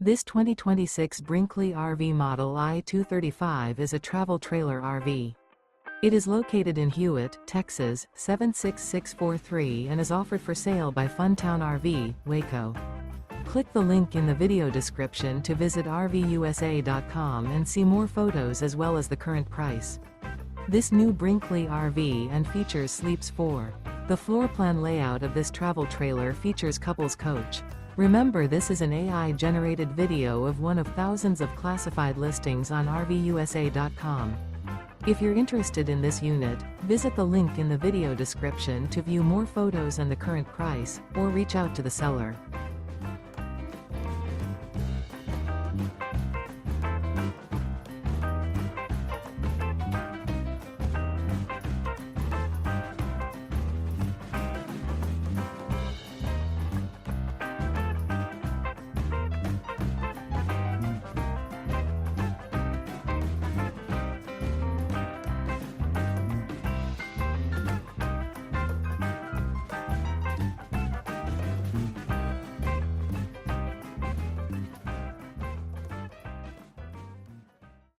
This 2026 Brinkley RV Model I 235 is a travel trailer RV. It is located in Hewitt, Texas, 76643 and is offered for sale by Funtown RV, Waco. Click the link in the video description to visit RVUSA.com and see more photos as well as the current price. This new Brinkley RV and features sleeps 4. The floor plan layout of this travel trailer features couples coach. Remember, this is an AI-generated video of one of thousands of classified listings on RVUSA.com. If you're interested in this unit, visit the link in the video description to view more photos and the current price, or reach out to the seller.